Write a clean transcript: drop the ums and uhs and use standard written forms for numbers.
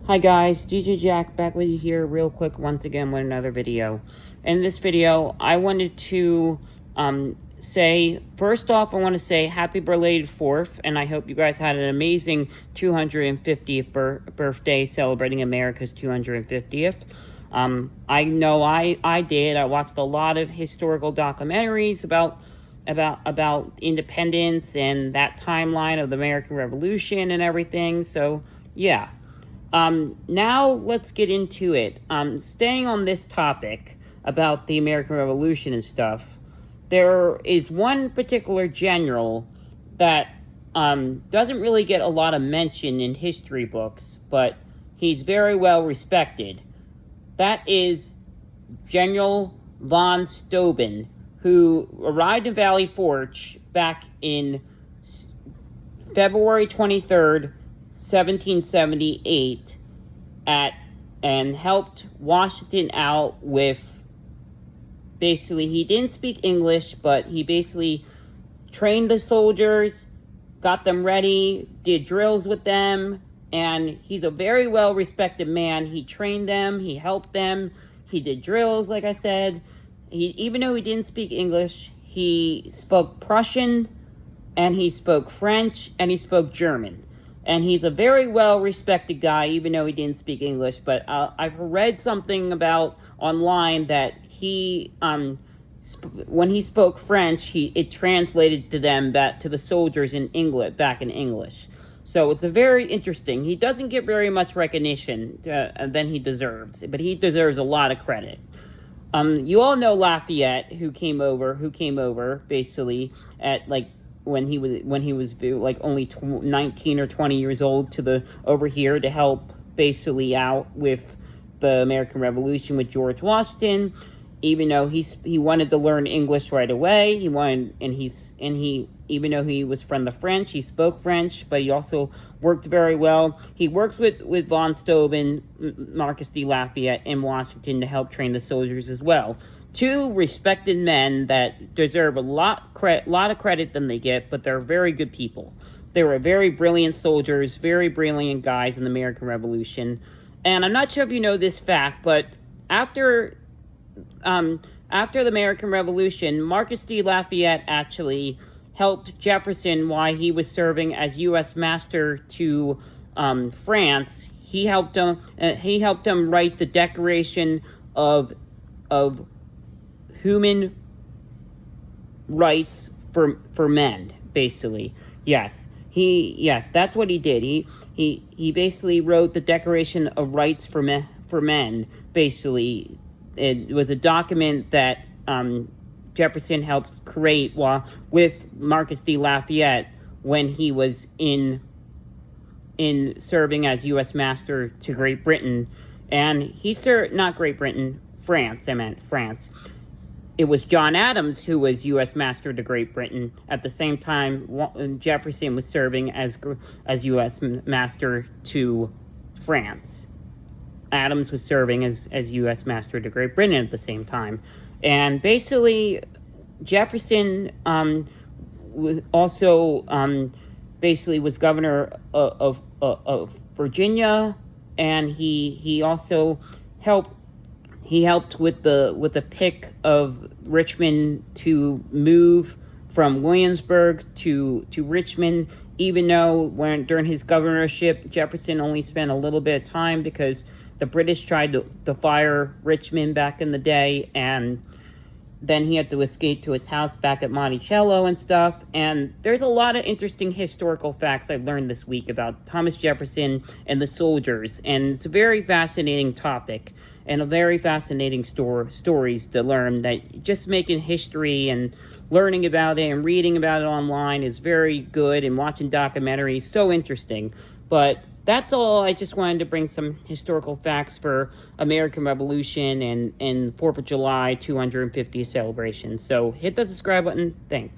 Hi guys, DJ Jack back with you here real quick once again with another video. In this video, I wanted to say, first off, I want to say happy belated 4th, and I hope you guys had an amazing 250th birthday celebrating America's 250th. I know I did. I watched a lot of historical documentaries about independence and that timeline of the American Revolution and everything, so yeah. Now let's get into it. Staying on this topic about the American Revolution and stuff, there is one particular general that doesn't really get a lot of mention in history books, but he's very well respected. That is General von Steuben, who arrived in Valley Forge back in February 23rd, 1778 and helped Washington out with, basically, he didn't speak English, but he basically trained the soldiers, got them ready, did drills with them, and he's a very well respected man. He trained them, he helped them, he did drills, like I said. Even though he didn't speak English, he spoke Prussian, and he spoke French, and he spoke German. And he's a very well-respected guy, even though he didn't speak English. But I've read something about online that he, when he spoke French, it translated to them, back to the soldiers in England, back in English. So it's a very interesting. He doesn't get very much recognition than he deserves, but he deserves a lot of credit. You all know Lafayette, who came over basically at like, when he was like only 19 or 20 years old over here to help basically out with the American Revolution with George Washington. Even though he wanted to learn English right away, even though he was from the French, he spoke French, but he also worked very well. He worked with von Steuben, Marcus de Lafayette in Washington to help train the soldiers as well. Two respected men that deserve a lot of credit than they get, but they're very good people. They were very brilliant soldiers, very brilliant guys in the American Revolution. And I'm not sure if you know this fact, but after the American Revolution, Marcus de Lafayette actually helped Jefferson while he was serving as U.S. Master to France. He helped him write the Declaration of Human Rights for Men, basically. Yes, that's what he did. He basically wrote the Declaration of Rights for Men, basically. It was a document that Jefferson helped create with Marcus de Lafayette when he was in serving as U.S. Master to Great Britain. And he served, not Great Britain, France, I meant France. It was John Adams who was U.S. Master to Great Britain at the same time Jefferson was serving as U.S. Master to France. Adams was serving as U.S. Master to Great Britain at the same time. And basically, Jefferson was also basically was governor of Virginia, and he also helped with the pick of Richmond to move from Williamsburg to Richmond, even though during his governorship, Jefferson only spent a little bit of time because the British tried to fire Richmond back in the day, and then he had to escape to his house back at Monticello and stuff. And there's a lot of interesting historical facts I've learned this week about Thomas Jefferson and the soldiers, and it's a very fascinating topic and a very fascinating stories to learn, that just making history and learning about it and reading about it online is very good, and watching documentaries, so interesting. But that's all. I just wanted to bring some historical facts for American Revolution and 4th of July 250th celebration. So hit the subscribe button. Thanks.